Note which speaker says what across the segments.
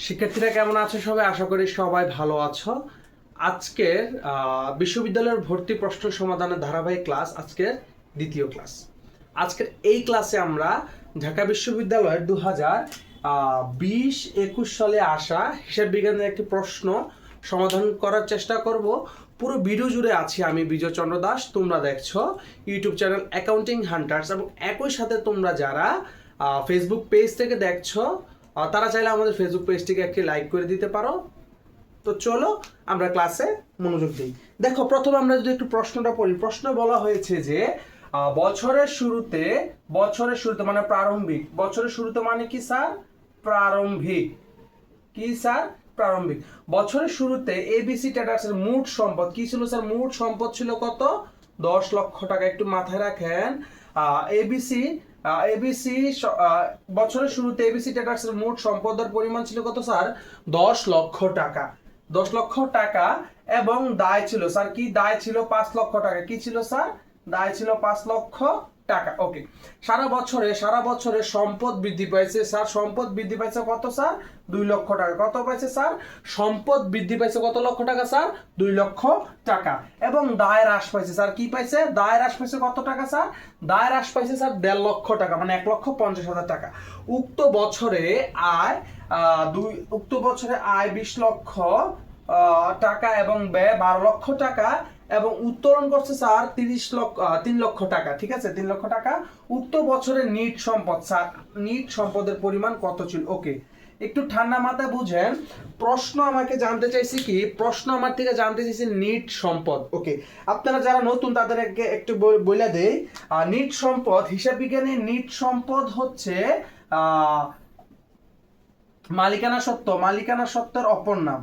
Speaker 1: শিক্ষার্থীরা কেমন আছো সবাই? আশা করি সবাই ভালো আছো। আজকের বিশ্ববিদ্যালয়ের ভর্তি প্রশ্ন সমাধানের ধারাবাহিক ক্লাস, আজকের দ্বিতীয় ক্লাস। আজকের এই ক্লাসে আমরা ঢাকা বিশ্ববিদ্যালয়ের 2020-21 সালে আসা হিসাব বিজ্ঞানের একটি প্রশ্ন সমাধান করার চেষ্টা করব। পুরো ভিডিও জুড়ে আছি আমি বিজয় চন্দ্র দাস। তোমরা দেখছো ইউটিউব চ্যানেল অ্যাকাউন্টিং হান্টার্স, এবং একই সাথে তোমরা যারা ফেসবুক পেজ থেকে দেখছো তারা চাইলে আমাদের ফেসবুক পেজটিকে একটি লাইক করে দিতে পারো। তো চলো আমরা ক্লাসে মনোযোগ দিই। দেখো, প্রথমে আমরা যদি একটু প্রশ্নটা পড়ি। প্রশ্ন বলা হয়েছে যে বছরের শুরুতে মানে প্রারম্ভিক, বছরের শুরুতে মানে কি স্যার? প্রারম্ভিক। কি স্যার? প্রারম্ভিক। বছরের শুরুতে এবিসি ট্রেডার্সের মোট সম্পদ কি ছিল স্যার? মোট সম্পদ ছিল কত? 10 লক্ষ টাকা। একটু মাথায় রাখেন, এবিসি বছরের শুরুতে এবিসি ট্রেডার্সের মোট সম্পদের পরিমাণ ছিল কত স্যার? 10 লক্ষ টাকা। 10 লক্ষ টাকা। এবং দায় ছিল স্যার কি? দায় ছিল 5 লক্ষ টাকা। কি ছিল স্যার? দায় ছিল 5 লক্ষ টাকা। ওকে। সারা বছরে সম্পদ বৃদ্ধি পাইছে স্যার। সম্পদ বৃদ্ধি পাইছে কত স্যার? 2 লক্ষ টাকা। কত পাইছে স্যার? সম্পদ বৃদ্ধি পাইছে কত লক্ষ টাকা স্যার? 2 লক্ষ টাকা। এবং দায় হ্রাস পাইছে স্যার। কি পাইছে? দায় হ্রাস পাইছে কত টাকা স্যার? দায় হ্রাস পাইছে স্যার 1.5 লক্ষ টাকা, মানে 1,50,000 টাকা। উক্ত বছরে আয় 20 লক্ষ টাকা এবং ব্যয় 12 লক্ষ টাকা, এবং উত্তোলন করছে স্যার 3 লক্ষ টাকা। ঠিক আছে, 3 লক্ষ টাকা। উক্ত বছরের নিট সম্পদ স্যার, নিট সম্পদের পরিমাণ কত ছিল? ওকে, একটু ঠান্ডা মাথায় বুঝেন। প্রশ্ন আমাকে জানতে চাইছি কি? প্রশ্ন আমার থেকে জানতে চাইছে নিট সম্পদ। ওকে, আপনারা যারা নতুন তাদেরকে একটু বলে দেই। নিট সম্পদ, হিসাব বিজ্ঞানে নিট সম্পদ হচ্ছে মালিকানা সত্ত্ব। মালিকানা সত্ত্বের অপর নাম।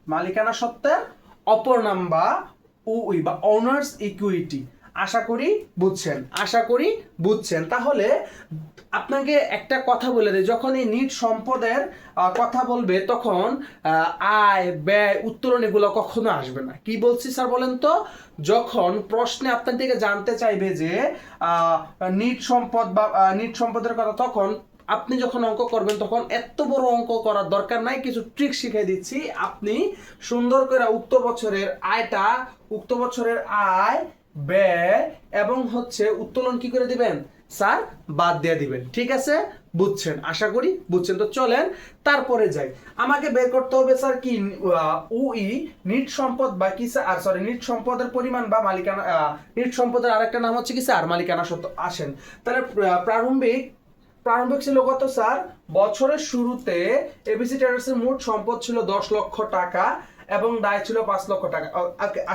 Speaker 1: মালিকানা সত্ত্বের অপর নাম বা ওই বা অনার্স ইকুইটি। আশা করি বুঝছেন। তাহলে আপনাকে একটা কথা বলে দেয়, যখন এই নিট সম্পদের কথা বলবে তখন আয় ব্যয় উত্তোলন এগুলো কখনো আসবে না। কি বলছি স্যার বলেন তো? যখন প্রশ্নে আপনার থেকে জানতে চাইবে যে নিট সম্পদ বা নিট সম্পদের কথা, তখন আপনি যখন অঙ্ক করবেন তখন এত বড় অঙ্ক করার দরকার নাই। কিছু ট্রিক শিখিয়ে দিচ্ছি। আপনি সুন্দর করে উক্ত বছরের আয় ব্যয় এবং উত্তোলন কি করে দিবেন স্যার? বাদ দিয়ে দিবেন। ঠিক আছে, বুঝছেন? আশা করি বুঝছেন। তো চলেন তারপরে যাই। আমাকে বের করতে হবে স্যার কি? নিট সম্পদ বা কি স্যার? সরি, নিট সম্পদের পরিমাণ বা মালিকানা। নিট সম্পদের আরেকটা নাম হচ্ছে কি স্যার? মালিকানা সত্ত্ব। আসেন তাহলে প্রারম্ভিক ছিল কত স্যার? বছরের শুরুতে এবিসি ট্রেডার্সের মোট সম্পদ ছিল 10 লক্ষ টাকা এবং দায় ছিল 5 লক্ষ টাকা।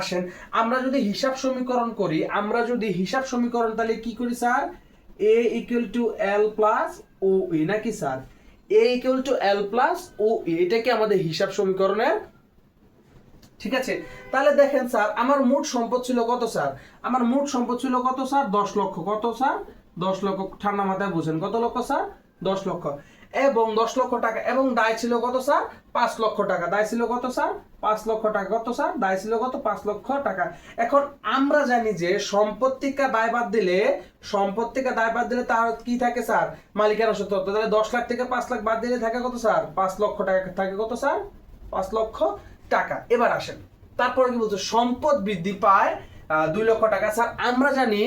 Speaker 1: আসেন আমরা যদি হিসাব সমীকরণ তাহলে কি করি sir? A equal to L plus O E, নাকি sir? A equal to L plus O E, এটা কি আমাদের হিসাব সমীকরণের? ঠিক আছে, তাহলে দেখেন স্যার, আমার মোট সম্পদ ছিল কত স্যার? আমার মোট সম্পদ ছিল কত স্যার? 10 লক্ষ। কত স্যার? 10 লক্ষ। ঠান্ডা মাথায় বুঝেন, কত লক্ষ স্যার? 10 লক্ষ। এবং 10 লক্ষ টাকা, এবং দায় ছিল কত স্যার? 5 লক্ষ টাকা। দায় ছিল কত স্যার? 5 লক্ষ টাকা। কত স্যার? দায় ছিল কত? 5 লক্ষ টাকা। এখন আমরা জানি যে সম্পত্তিকা দায় বাদ দিলে তার কি থাকে স্যার? মালিকানা সত্ত্ব। তাহলে 10 লাখ থেকে 5 লাখ বাদ দিলে থাকে কত স্যার? 5 লক্ষ টাকা থাকে। কত স্যার? 5 লক্ষ টাকা। এবার আসেন, তারপরে কি বলছে? সম্পদ বৃদ্ধি পায় 2 লক্ষ টাকা। স্যার আমরা জানি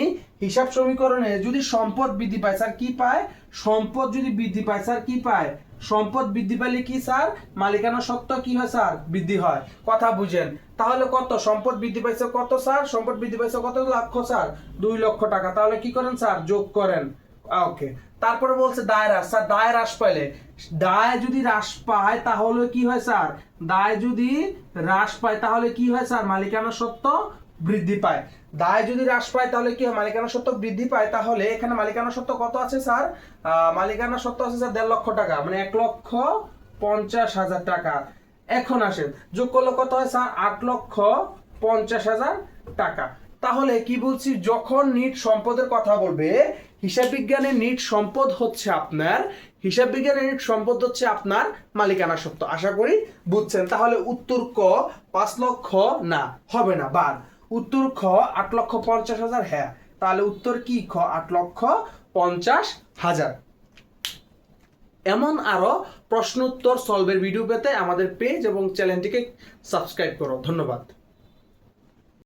Speaker 1: হিসাব সমীকরণে যদি সম্পদ বৃদ্ধি পায় স্যার কি পায়? সম্পদ যদি বৃদ্ধি পায় স্যার কি পায়? সম্পদ বৃদ্ধি পাইলে কি স্যার? মালিকানা সত্ত্ব কি হয় স্যার? বৃদ্ধি হয়। কথা বুঝেন। তাহলে কত সম্পদ বৃদ্ধি পাইছে? কত স্যার? সম্পদ বৃদ্ধি পাইছে কত লক্ষ স্যার? 2 লক্ষ টাকা। তাহলে কি করেন স্যার? যোগ করেন। ওকে, তারপরে বলছে দায় হ্রাস। স্যার দায় হ্রাস পাইলে, দায় যদি হ্রাস পায় তাহলে কি হয় স্যার? দায় যদি হ্রাস পায় তাহলে কি হয় স্যার? মালিকানা সত্ত্ব বৃদ্ধি পায়। দায় যদি হ্রাস পায় তাহলে কি হয়? মালিকানা সত্ত্ব বৃদ্ধি পায়। তাহলে এখানে মালিকানা সত্ত্ব কত আছে স্যার? মালিকানা সত্ত্ব আছে স্যার 1.5 লক্ষ টাকা, মানে 1,50,000 টাকা। এখন আসেন, যোগ করলে কত হয় স্যার? 8,50,000 টাকা। তাহলে কি বলছি? যখন নিট সম্পদের কথা বলবে, হিসাব বিজ্ঞানের নিট সম্পদ হচ্ছে আপনার মালিকানা সত্ত্ব। আশা করি বুঝছেন। তাহলে উত্তর ক 5 লক্ষ না, হবে না, বাদ। উত্তর খ 8,50,000। হ্যাঁ, তাহলে উত্তর কি? খ 8,50,000। এমন আরও প্রশ্ন উত্তর সলভের ভিডিও পেতে আমাদের পেজ এবং চ্যানেলটিকে সাবস্ক্রাইব করো। ধন্যবাদ।